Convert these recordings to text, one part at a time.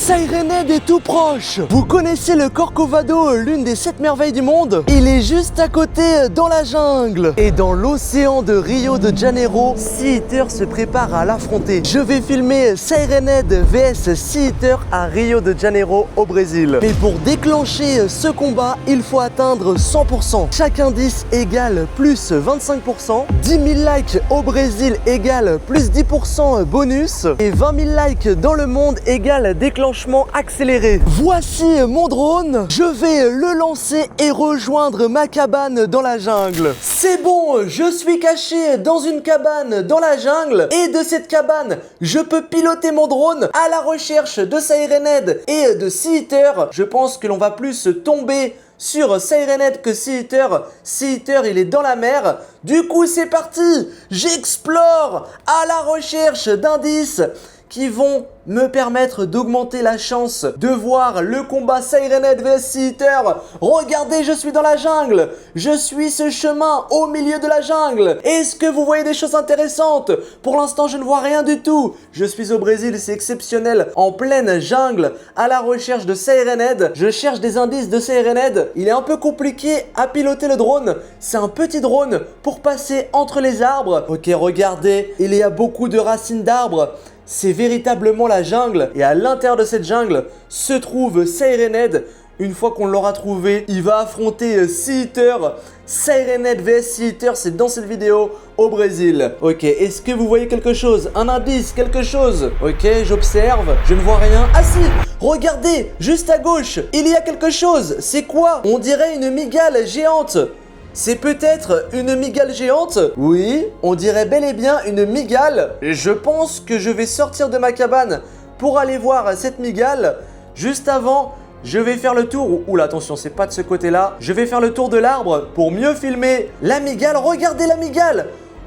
Sirenhead est tout proche. Vous connaissez le Corcovado, l'une des 7 merveilles du monde? Il est juste à côté dans la jungle. Et dans l'océan de Rio de Janeiro, Sea Eater se prépare à l'affronter. Je vais filmer Sirenhead vs Sea Eater à Rio de Janeiro au Brésil. Mais pour déclencher ce combat, il faut atteindre 100%. Chaque indice égale plus 25%. 10 000 likes au Brésil égale plus 10% bonus. Et 20 000 likes dans le monde égale déclenchement accéléré. Voici mon drone. Je vais le lancer et rejoindre ma cabane dans la jungle. C'est bon, je suis caché dans une cabane dans la jungle. Et de cette cabane, je peux piloter mon drone à la recherche de Sirenhead et de Sea Eater. Je pense que l'on va plus tomber sur Sirenhead que Sea Eater. Sea Eater, il est dans la mer. Du coup, c'est parti. J'explore à la recherche d'indices qui vont me permettre d'augmenter la chance de voir le combat Sirenhead vs Sea Eater. Regardez, je suis dans la jungle. Je suis ce chemin au milieu de la jungle. Est-ce que vous voyez des choses intéressantes? Pour l'instant, je ne vois rien du tout. Je suis au Brésil, c'est exceptionnel. En pleine jungle, à la recherche de Sirenhead. Je cherche des indices de Sirenhead. Il est un peu compliqué à piloter le drone. C'est un petit drone pour passer entre les arbres. Ok, regardez, il y a beaucoup de racines d'arbres. C'est véritablement la jungle et à l'intérieur de cette jungle se trouve Sirenhead. Une fois qu'on l'aura trouvé, il va affronter Sea Eater. Sirenhead vs Sea Eater, c'est dans cette vidéo au Brésil. Ok, est-ce que vous voyez quelque chose? Un indice, quelque chose? Ok, j'observe, je ne vois rien. Ah si, regardez, juste à gauche, il y a quelque chose. C'est quoi? On dirait une mygale géante. C'est peut-être une mygale géante? Oui, on dirait bel et bien une mygale. Je pense que je vais sortir de ma cabane pour aller voir cette mygale. Juste avant, je vais faire le tour. Oula, attention, c'est pas de ce côté-là. Je vais faire le tour de l'arbre pour mieux filmer la mygale. Regardez la mygale!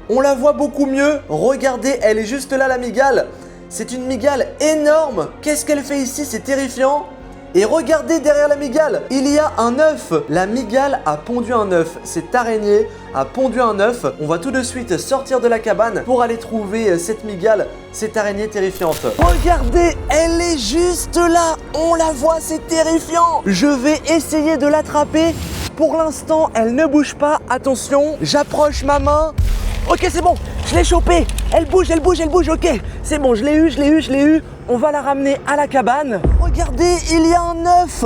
On la voit beaucoup mieux. Regardez, elle est juste là, la mygale. C'est une mygale énorme. Qu'est-ce qu'elle fait ici? C'est terrifiant. Et regardez derrière la mygale, il y a un œuf. La mygale a pondu un œuf. Cette araignée a pondu un œuf. On va tout de suite sortir de la cabane pour aller trouver cette mygale, cette araignée terrifiante. Regardez, elle est juste là. On la voit, c'est terrifiant. Je vais essayer de l'attraper. Pour l'instant, elle ne bouge pas. Attention, j'approche ma main. Ok, c'est bon, je l'ai chopée. Elle bouge, elle bouge, elle bouge. Ok, c'est bon, je l'ai eu, je l'ai eu, je l'ai eu. On va la ramener à la cabane. Regardez, il y a un œuf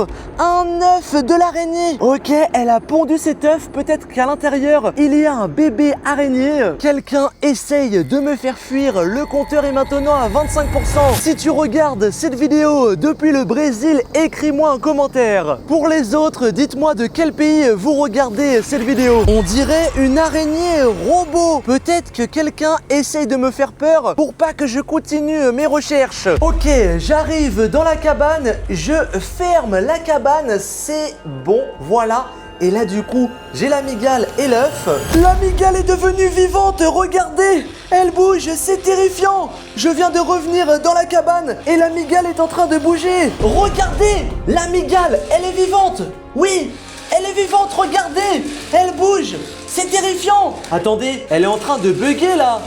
de l'araignée. Ok, elle a pondu cet œuf. Peut-être qu'à l'intérieur, il y a un bébé araignée. Quelqu'un essaye de me faire fuir. Le compteur est maintenant à 25%. Si tu regardes cette vidéo depuis le Brésil, écris-moi un commentaire. Pour les autres, dites-moi de quel pays vous regardez cette vidéo. On dirait une araignée robot. Peut-être que quelqu'un essaye de me faire peur pour pas que je continue mes recherches. Ok, j'arrive dans la cabane, je ferme la cabane, c'est bon, voilà. Et là du coup, j'ai la mygale et l'œuf. La mygale est devenue vivante, regardez. Elle bouge, c'est terrifiant. Je viens de revenir dans la cabane et la mygale est en train de bouger. Regardez, la mygale, elle est vivante. Oui, elle est vivante, regardez. Elle bouge, c'est terrifiant. Attendez, elle est en train de bugger là.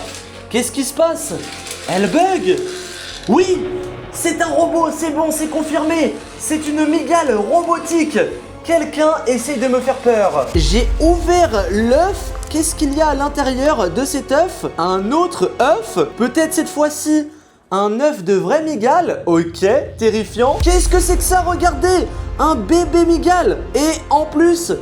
Qu'est-ce qui se passe? Elle bug. Oui, c'est un robot, c'est bon, c'est confirmé. C'est une mygale robotique. Quelqu'un essaye de me faire peur. J'ai ouvert l'œuf. Qu'est-ce qu'il y a à l'intérieur de cet œuf? Un autre œuf? Peut-être cette fois-ci un œuf de vraie mygale? Ok, terrifiant. Qu'est-ce que c'est que ça? Regardez, un bébé mygale. Et en plus,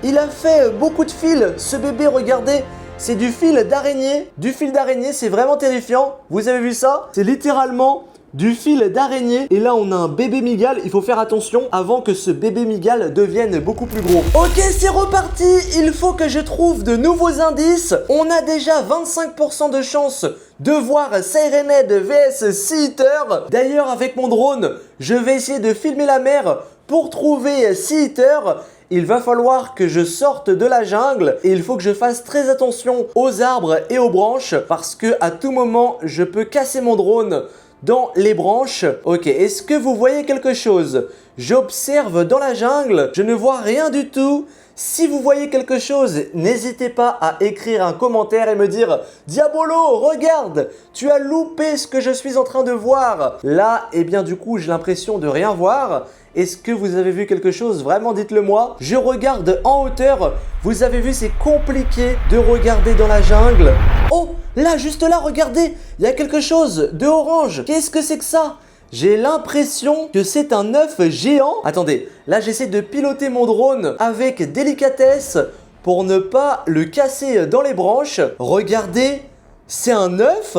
il a fait beaucoup de fils. Ce bébé, regardez. C'est du fil d'araignée. Du fil d'araignée, c'est vraiment terrifiant. Vous avez vu ça? C'est littéralement du fil d'araignée. Et là, on a un bébé mygale. Il faut faire attention avant que ce bébé mygale devienne beaucoup plus gros. Ok, c'est reparti. Il faut que je trouve de nouveaux indices. On a déjà 25% de chance de voir Sirenhead vs Sea Eater. D'ailleurs, avec mon drone, je vais essayer de filmer la mer pour trouver Sea Eater. Il va falloir que je sorte de la jungle et il faut que je fasse très attention aux arbres et aux branches parce que à tout moment, je peux casser mon drone. dans les branches. Ok, est-ce que vous voyez quelque chose? J'observe dans la jungle, je ne vois rien du tout. Si vous voyez quelque chose, n'hésitez pas à écrire un commentaire et me dire « Diabolo, regarde, tu as loupé ce que je suis en train de voir !» Là, eh bien du coup, j'ai l'impression de rien voir. Est-ce que vous avez vu quelque chose? Vraiment, dites-le moi. Je regarde en hauteur. Vous avez vu, c'est compliqué de regarder dans la jungle. Oh, là, juste là, regardez, il y a quelque chose de orange. Qu'est-ce que c'est que ça? J'ai l'impression que c'est un œuf géant. Attendez, là j'essaie de piloter mon drone avec délicatesse pour ne pas le casser dans les branches. Regardez, c'est un œuf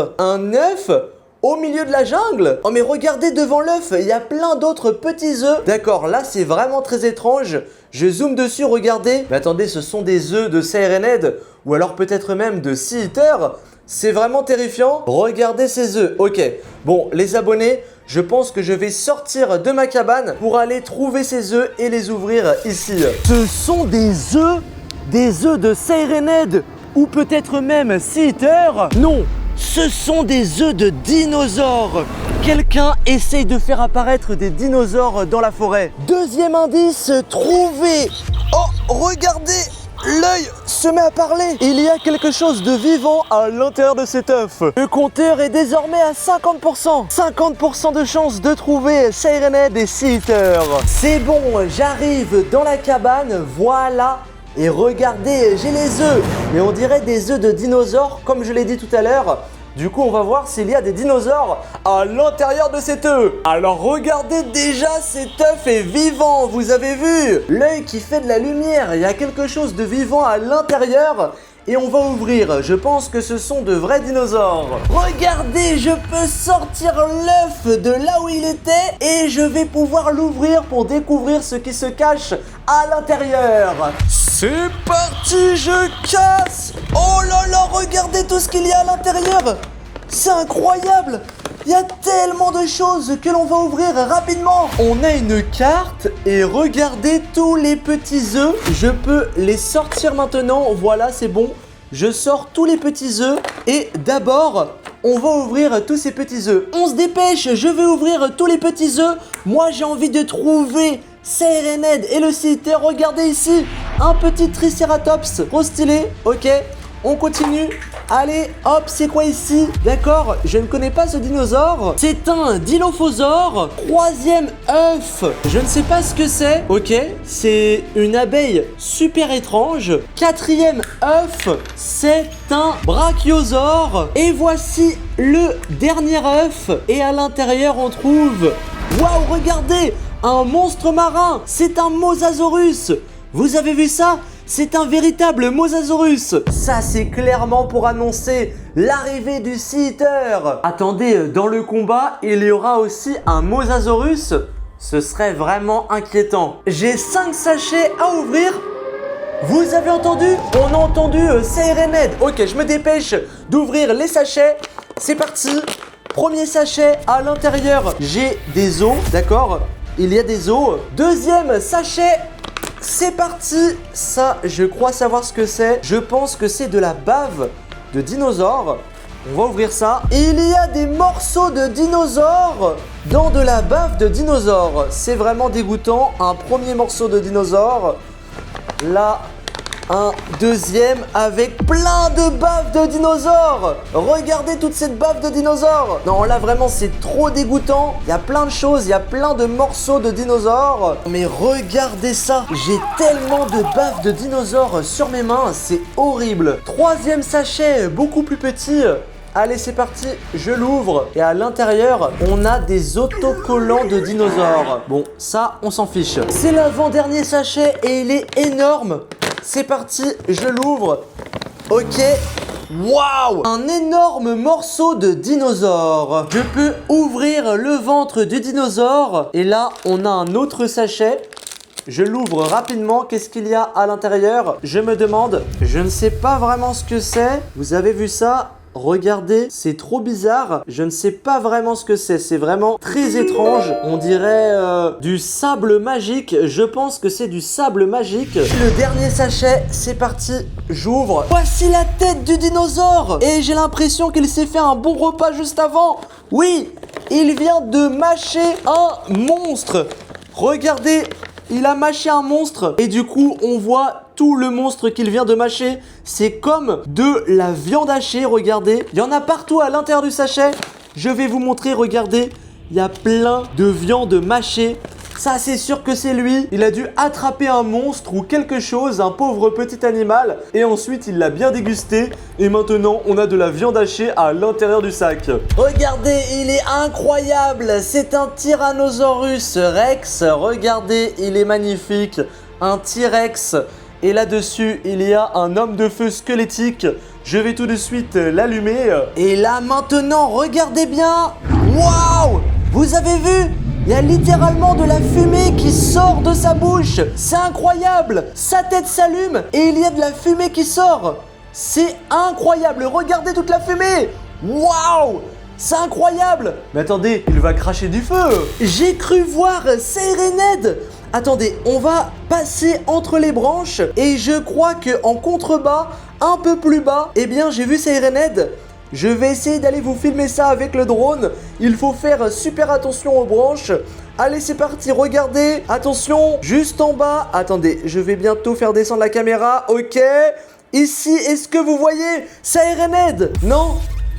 au milieu de la jungle. Oh mais regardez devant l'œuf, il y a plein d'autres petits œufs. D'accord, là c'est vraiment très étrange. Je zoome dessus, regardez. Mais attendez, ce sont des œufs de Sirenhead ou alors peut-être même de Sea Eater. C'est vraiment terrifiant. Regardez ces œufs. Ok, bon les abonnés, je pense que je vais sortir de ma cabane pour aller trouver ces œufs et les ouvrir ici. Ce sont des œufs de Sirenhead ou peut-être même Sea Eater. Non, ce sont des œufs de dinosaures. Quelqu'un essaye de faire apparaître des dinosaures dans la forêt. Deuxième indice trouvé. Oh, regardez, l'œil se met à parler. Il y a quelque chose de vivant à l'intérieur de cet œuf. Le compteur est désormais à 50%. 50% de chance de trouver Sirenhead et Sea Eater. C'est bon, j'arrive dans la cabane, voilà. Et regardez, j'ai les œufs. Et on dirait des œufs de dinosaures, comme je l'ai dit tout à l'heure. Du coup, on va voir s'il y a des dinosaures à l'intérieur de cet œuf. Alors, regardez déjà, cet œuf est vivant, vous avez vu? L'œil qui fait de la lumière, il y a quelque chose de vivant à l'intérieur. Et on va ouvrir, je pense que ce sont de vrais dinosaures. Regardez, je peux sortir l'œuf de là où il était et je vais pouvoir l'ouvrir pour découvrir ce qui se cache à l'intérieur. C'est parti, je casse. Oh là là, regardez tout ce qu'il y a à l'intérieur. C'est incroyable. Il y a tellement de choses que l'on va ouvrir rapidement. On a une carte et regardez tous les petits œufs. Je peux les sortir maintenant. Voilà, c'est bon. Je sors tous les petits œufs. Et d'abord, on va ouvrir tous ces petits œufs. On se dépêche, je vais ouvrir tous les petits œufs. Moi, j'ai envie de trouver Sirenhead et le Sea Eater. Regardez ici, un petit Triceratops. Trop stylé, ok. On continue. Allez, hop, c'est quoi ici? D'accord, je ne connais pas ce dinosaure. C'est un Dilophosaure. Troisième œuf. Je ne sais pas ce que c'est. Ok, c'est une abeille super étrange. Quatrième œuf, c'est un Brachiosaure. Et voici le dernier œuf. Et à l'intérieur, on trouve... Waouh, regardez, un monstre marin. C'est un Mosasaurus. Vous avez vu ça? C'est un véritable Mosasaurus. Ça, c'est clairement pour annoncer l'arrivée du Sea Eater. Attendez, dans le combat, il y aura aussi un Mosasaurus. Ce serait vraiment inquiétant. J'ai 5 sachets à ouvrir. Vous avez entendu? On a entendu Sirenhead. Ok, je me dépêche d'ouvrir les sachets. C'est parti. Premier sachet, à l'intérieur, j'ai des os. D'accord? Il y a des os. Deuxième sachet. C'est parti. Ça, je crois savoir ce que c'est. Je pense que c'est de la bave de dinosaure. On va ouvrir ça. Il y a des morceaux de dinosaures dans de la bave de dinosaure. C'est vraiment dégoûtant. Un premier morceau de dinosaure. Là, un deuxième avec plein de baves de dinosaures. Regardez toute cette bave de dinosaures. Non, là vraiment c'est trop dégoûtant. Il y a plein de choses, il y a plein de morceaux de dinosaures. Mais regardez ça. J'ai tellement de baves de dinosaures sur mes mains, c'est horrible. Troisième sachet, beaucoup plus petit. Allez, c'est parti, je l'ouvre. Et à l'intérieur, on a des autocollants de dinosaures. Bon, ça, on s'en fiche. C'est l'avant-dernier sachet et il est énorme. C'est parti, je l'ouvre. Ok. Waouh! Un énorme morceau de dinosaure. Je peux ouvrir le ventre du dinosaure. Et là, on a un autre sachet. Je l'ouvre rapidement. Qu'est-ce qu'il y a à l'intérieur? Je me demande. Je ne sais pas vraiment ce que c'est. Vous avez vu ça? Regardez, c'est trop bizarre. Je ne sais pas vraiment ce que c'est. C'est vraiment très étrange. On dirait du sable magique. Je pense que c'est du sable magique. Le dernier sachet, c'est parti. J'ouvre. Voici la tête du dinosaure. Et j'ai l'impression qu'il s'est fait un bon repas juste avant. Oui, Il vient de mâcher un monstre. Regardez, il a mâché un monstre. Et du coup, on voit tout le monstre qu'il vient de mâcher. C'est comme de la viande hachée, regardez. Il y en a partout à l'intérieur du sachet. Je vais vous montrer, regardez. Il y a plein de viande mâchée. Ça, c'est sûr que c'est lui. Il a dû attraper un monstre ou quelque chose, un pauvre petit animal. Et ensuite, il l'a bien dégusté. Et maintenant, on a de la viande hachée à l'intérieur du sac. Regardez, il est incroyable. C'est un Tyrannosaurus Rex. Regardez, il est magnifique. Un T-Rex. Et là-dessus, il y a un homme de feu squelettique. Je vais tout de suite l'allumer. Et là, maintenant, regardez bien. Waouh! Vous avez vu? Il y a littéralement de la fumée qui sort de sa bouche. C'est incroyable. Sa tête s'allume et il y a de la fumée qui sort. C'est incroyable. Regardez toute la fumée. Waouh! C'est incroyable. Mais attendez, il va cracher du feu. J'ai cru voir Sirened. Attendez, on va passer entre les branches et je crois qu'en contrebas, un peu plus bas, eh bien j'ai vu Sirened. Je vais essayer d'aller vous filmer ça avec le drone. Il faut faire super attention aux branches. Allez, c'est parti, regardez. Attention, juste en bas. Attendez, je vais bientôt faire descendre la caméra. Ok. Ici, est-ce que vous voyez Sirened? Non,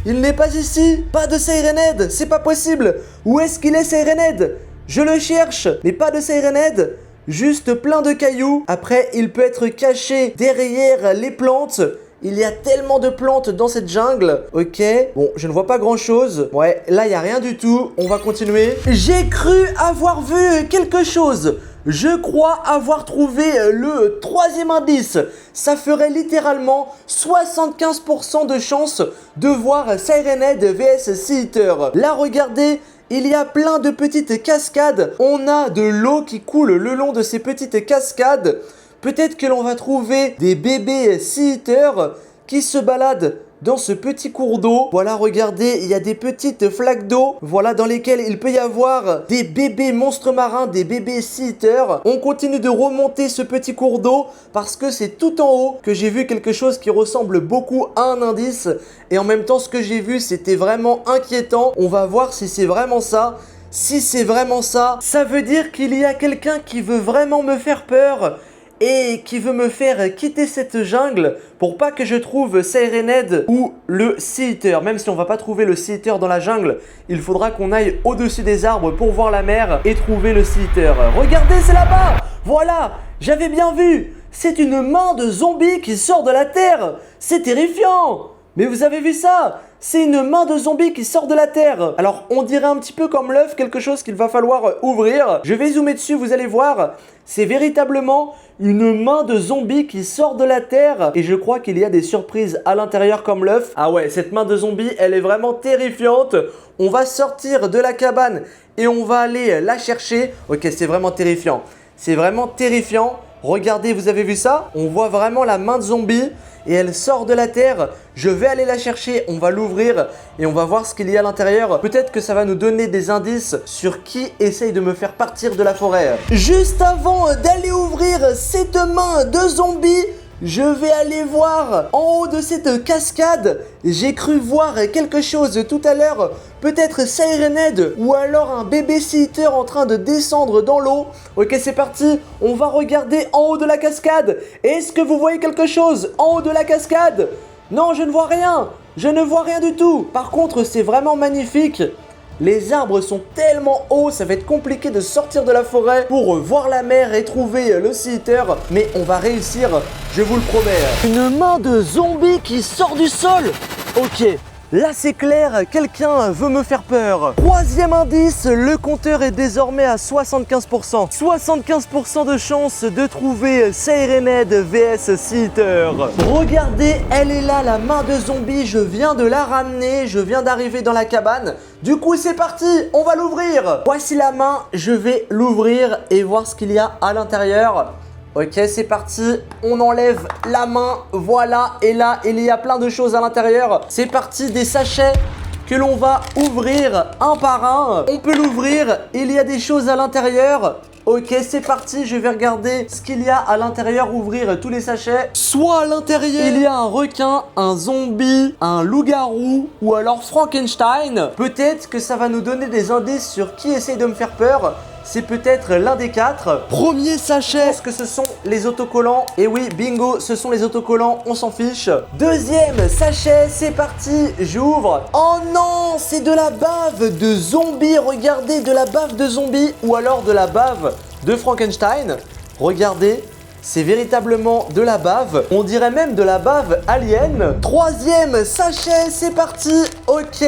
il n'est pas ici. Pas de Sirened, c'est pas possible. Où est-ce qu'il est, Sirened? Je le cherche, mais pas de Sirened. Juste plein de cailloux. Après, il peut être caché derrière les plantes. Il y a tellement de plantes dans cette jungle. Ok, bon, je ne vois pas grand chose. Ouais, là, il n'y a rien du tout. On va continuer. J'ai cru avoir vu quelque chose. Je crois avoir trouvé le troisième indice. Ça ferait littéralement 75% de chance de voir Sirened vs Sea-Eater. Là, regardez. Il y a plein de petites cascades. On a de l'eau qui coule le long de ces petites cascades. Peut-être que l'on va trouver des bébés Sea-Eater qui se baladent dans ce petit cours d'eau. Voilà, regardez, il y a des petites flaques d'eau, voilà, dans lesquelles il peut y avoir des bébés monstres marins, des bébés Sea-Eater. On continue de remonter ce petit cours d'eau parce que c'est tout en haut que j'ai vu quelque chose qui ressemble beaucoup à un indice. Et en même temps, ce que j'ai vu, c'était vraiment inquiétant. On va voir si c'est vraiment ça. Si c'est vraiment ça, ça veut dire qu'il y a quelqu'un qui veut vraiment me faire peur et qui veut me faire quitter cette jungle pour pas que je trouve Sirened ou le Sea-Eater. Même si on va pas trouver le Sea-Eater dans la jungle, il faudra qu'on aille au-dessus des arbres pour voir la mer et trouver le Sea-Eater. Regardez, c'est là-bas. Voilà, j'avais bien vu. C'est une main de zombie qui sort de la terre. C'est terrifiant. Mais vous avez vu ça? C'est une main de zombie qui sort de la terre. Alors, on dirait un petit peu comme l'œuf, quelque chose qu'il va falloir ouvrir. Je vais zoomer dessus, vous allez voir. C'est véritablement une main de zombie qui sort de la terre. Et je crois qu'il y a des surprises à l'intérieur comme l'œuf. Ah ouais, cette main de zombie, elle est vraiment terrifiante. On va sortir de la cabane et on va aller la chercher. Ok, c'est vraiment terrifiant. C'est vraiment terrifiant. Regardez, vous avez vu ça? On voit vraiment la main de zombie et elle sort de la terre. Je vais aller la chercher, on va l'ouvrir et on va voir ce qu'il y a à l'intérieur. Peut-être que ça va nous donner des indices sur qui essaye de me faire partir de la forêt. Juste avant d'aller ouvrir cette main de zombie, je vais aller voir en haut de cette cascade. J'ai cru voir quelque chose tout à l'heure. Peut-être Sirened ou alors un bébé Sea-Eater en train de descendre dans l'eau. Ok, c'est parti. On va regarder en haut de la cascade. Est-ce que vous voyez quelque chose en haut de la cascade? Non, je ne vois rien. Je ne vois rien du tout. Par contre, c'est vraiment magnifique. Les arbres sont tellement hauts, ça va être compliqué de sortir de la forêt pour voir la mer et trouver le Sea-Eater. Mais on va réussir, je vous le promets. Une main de zombie qui sort du sol. Ok, là c'est clair, quelqu'un veut me faire peur. Troisième indice, le compteur est désormais à 75%. 75% de chance de trouver Sirened vs Sea-Eater. Regardez, elle est là, la main de zombie, je viens de la ramener, je viens d'arriver dans la cabane. Du coup c'est parti, on va l'ouvrir. Voici la main, je vais l'ouvrir et voir ce qu'il y a à l'intérieur. Ok, c'est parti, on enlève la main, voilà, et là, il y a plein de choses à l'intérieur. C'est parti, des sachets que l'on va ouvrir un par un. On peut l'ouvrir, il y a des choses à l'intérieur. Ok, c'est parti, je vais regarder ce qu'il y a à l'intérieur, ouvrir tous les sachets. Soit à l'intérieur, il y a un requin, un zombie, un loup-garou ou alors Frankenstein. Peut-être que ça va nous donner des indices sur qui essaye de me faire peur. C'est peut-être l'un des quatre. Premier sachet, je pense que ce sont les autocollants. Et oui, bingo, ce sont les autocollants, on s'en fiche. Deuxième sachet, c'est parti, j'ouvre. Oh non, c'est de la bave de zombie. Regardez, de la bave de zombie ou alors de la bave de Frankenstein. Regardez. C'est véritablement de la bave, on dirait même de la bave alien. Troisième sachet, c'est parti. Ok,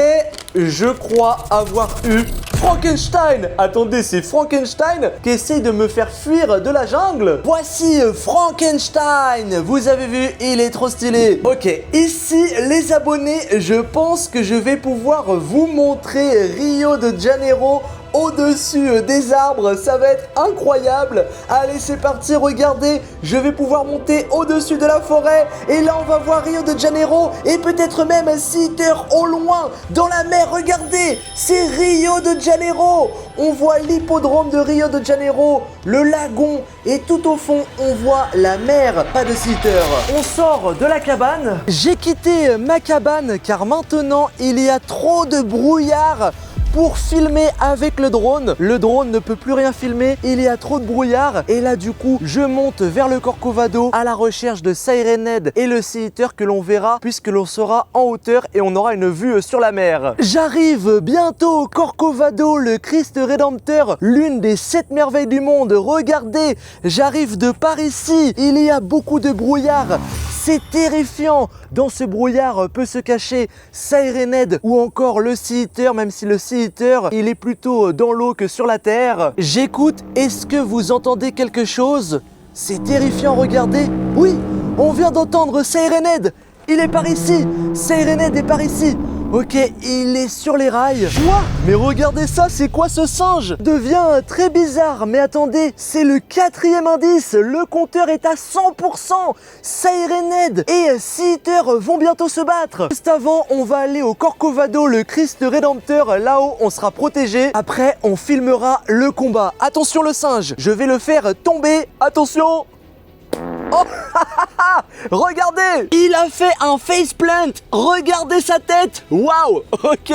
je crois avoir eu Frankenstein. Attendez, c'est Frankenstein qui essaye de me faire fuir de la jungle. Voici Frankenstein. Vous avez vu, il est trop stylé. Ok, ici les abonnés, je pense que je vais pouvoir vous montrer Rio de Janeiro au-dessus des arbres, ça va être incroyable. Allez, c'est parti, regardez, je vais pouvoir monter au-dessus de la forêt et là on va voir Rio de Janeiro et peut-être même Seattle au loin dans la mer. Regardez, c'est Rio de Janeiro. On voit l'hippodrome de Rio de Janeiro, le lagon et tout au fond on voit la mer, pas de Seattle. On sort de la cabane. J'ai quitté ma cabane car maintenant il y a trop de brouillard pour filmer avec le drone. Le drone ne peut plus rien filmer, il y a trop de brouillard. Et là du coup, je monte vers le Corcovado à la recherche de Siren Head et le Sea Eater que l'on verra puisque l'on sera en hauteur et on aura une vue sur la mer. J'arrive bientôt au Corcovado, le Christ Rédempteur, l'une des 7 merveilles du monde. Regardez, j'arrive de par ici, il y a beaucoup de brouillard. C'est terrifiant. Dans ce brouillard peut se cacher Siren Head ou encore le Sea Eater, même si le Sea Eater, il est plutôt dans l'eau que sur la terre. J'écoute, est-ce que vous entendez quelque chose? C'est terrifiant, regardez. Oui, on vient d'entendre Siren Head. Il est par ici. Siren Head est par ici. Ok, il est sur les rails. Quoi? Mais regardez ça, c'est quoi ce singe? Devient très bizarre, mais attendez, c'est le 4e indice. Le compteur est à 100%. Siren Head et Sea Eater vont bientôt se battre. Juste avant, on va aller au Corcovado, le Christ Rédempteur. Là-haut, on sera protégé. Après, on filmera le combat. Attention le singe, je vais le faire tomber. Attention. Oh, regardez, il a fait un faceplant. Regardez sa tête. Waouh. Ok,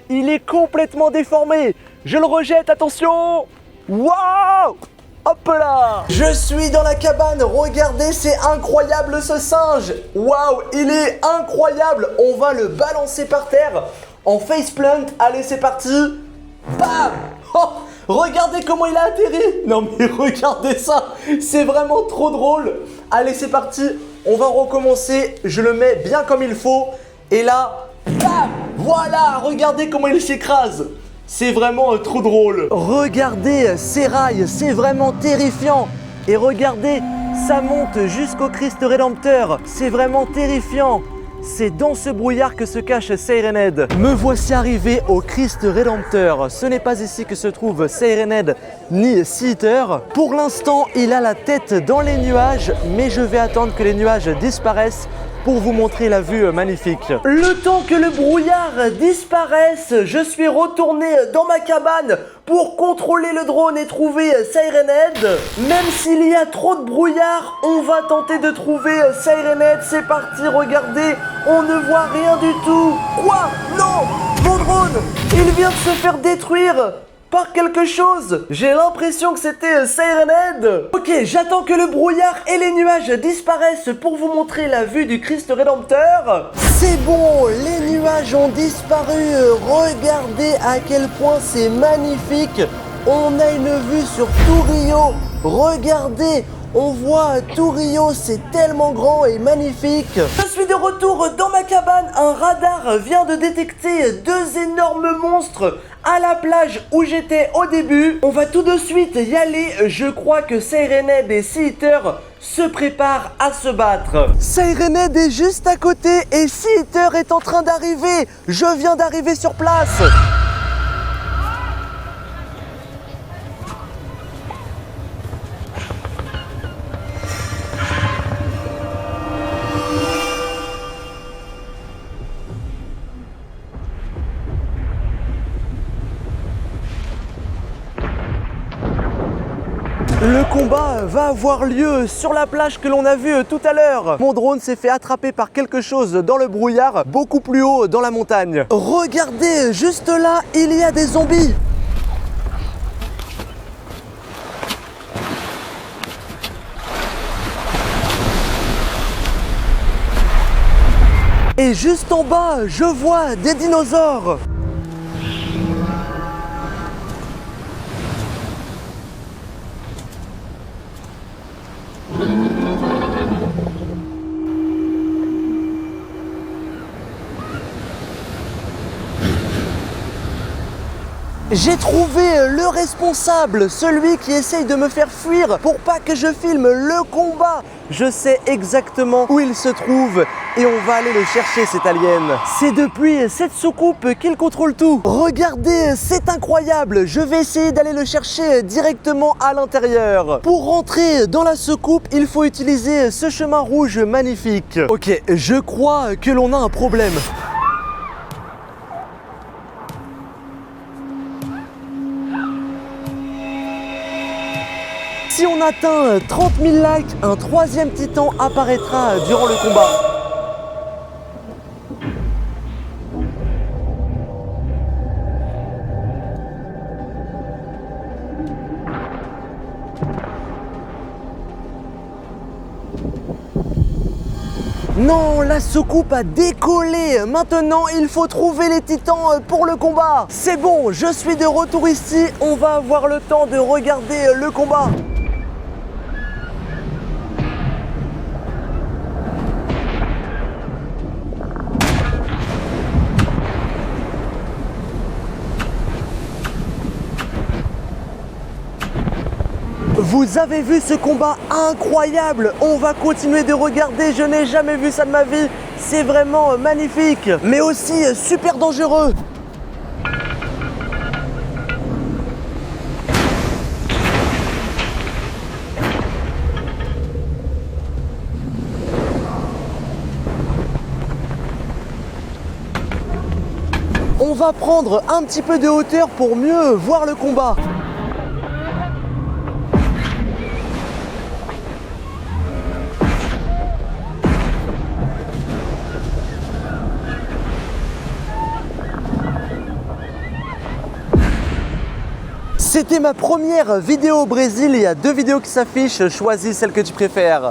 il est complètement déformé. Je le rejette, attention. Waouh. Hop là. Je suis dans la cabane. Regardez, c'est incroyable ce singe. Waouh, il est incroyable. On va le balancer par terre en faceplant. Allez, c'est parti. Bam. Oh, regardez comment il a atterri. Non mais regardez ça. C'est vraiment trop drôle. Allez, c'est parti. On va recommencer. Je le mets bien comme il faut. Et là, bam. Voilà, regardez comment il s'écrase. C'est vraiment trop drôle. Regardez ces rails, c'est vraiment terrifiant. Et regardez, ça monte jusqu'au Christ Rédempteur. C'est vraiment terrifiant. C'est dans ce brouillard que se cache Siren Head. Me voici arrivé au Christ Rédempteur. Ce n'est pas ici que se trouve Siren Head ni Sea Eater. Pour l'instant, il a la tête dans les nuages, mais je vais attendre que les nuages disparaissent pour vous montrer la vue magnifique. Le temps que le brouillard disparaisse, je suis retourné dans ma cabane pour contrôler le drone et trouver Siren Head. Même s'il y a trop de brouillard, on va tenter de trouver Siren Head. C'est parti, regardez, on ne voit rien du tout. Quoi? Non, mon drone, il vient de se faire détruire par quelque chose. J'ai l'impression que c'était Siren Head. Ok, j'attends que le brouillard et les nuages disparaissent pour vous montrer la vue du Christ Rédempteur. C'est bon, les nuages ont disparu. Regardez à quel point c'est magnifique. On a une vue sur tout Rio. Regardez, on voit tout Rio, c'est tellement grand et magnifique. Je suis de retour dans ma cabane. Un radar vient de détecter 2 énormes monstres à la plage où j'étais au début. On va tout de suite y aller. Je crois que Siren Head et Sea Eater se préparent à se battre. Siren Head est juste à côté et Sea Eater est en train d'arriver. Je viens d'arriver sur place. Le combat va avoir lieu sur la plage que l'on a vue tout à l'heure. Mon drone s'est fait attraper par quelque chose dans le brouillard, beaucoup plus haut dans la montagne. Regardez, juste là, il y a des zombies. Et juste en bas, je vois des dinosaures. J'ai trouvé le responsable, celui qui essaye de me faire fuir pour pas que je filme le combat. Je sais exactement où il se trouve et on va aller le chercher, cet alien. C'est depuis cette soucoupe qu'il contrôle tout. Regardez, c'est incroyable. Je vais essayer d'aller le chercher directement à l'intérieur. Pour rentrer dans la soucoupe, il faut utiliser ce chemin rouge magnifique. Ok, je crois que l'on a un problème. Si on atteint 30 000 likes, un troisième titan apparaîtra durant le combat. Non, la soucoupe a décollé. Maintenant, il faut trouver les titans pour le combat. C'est bon, je suis de retour ici. On va avoir le temps de regarder le combat. Vous avez vu ce combat incroyable? On va continuer de regarder, je n'ai jamais vu ça de ma vie. C'est vraiment magnifique, mais aussi super dangereux. On va prendre un petit peu de hauteur pour mieux voir le combat. C'était ma première vidéo au Brésil, il y a 2 vidéos qui s'affichent, choisis celle que tu préfères.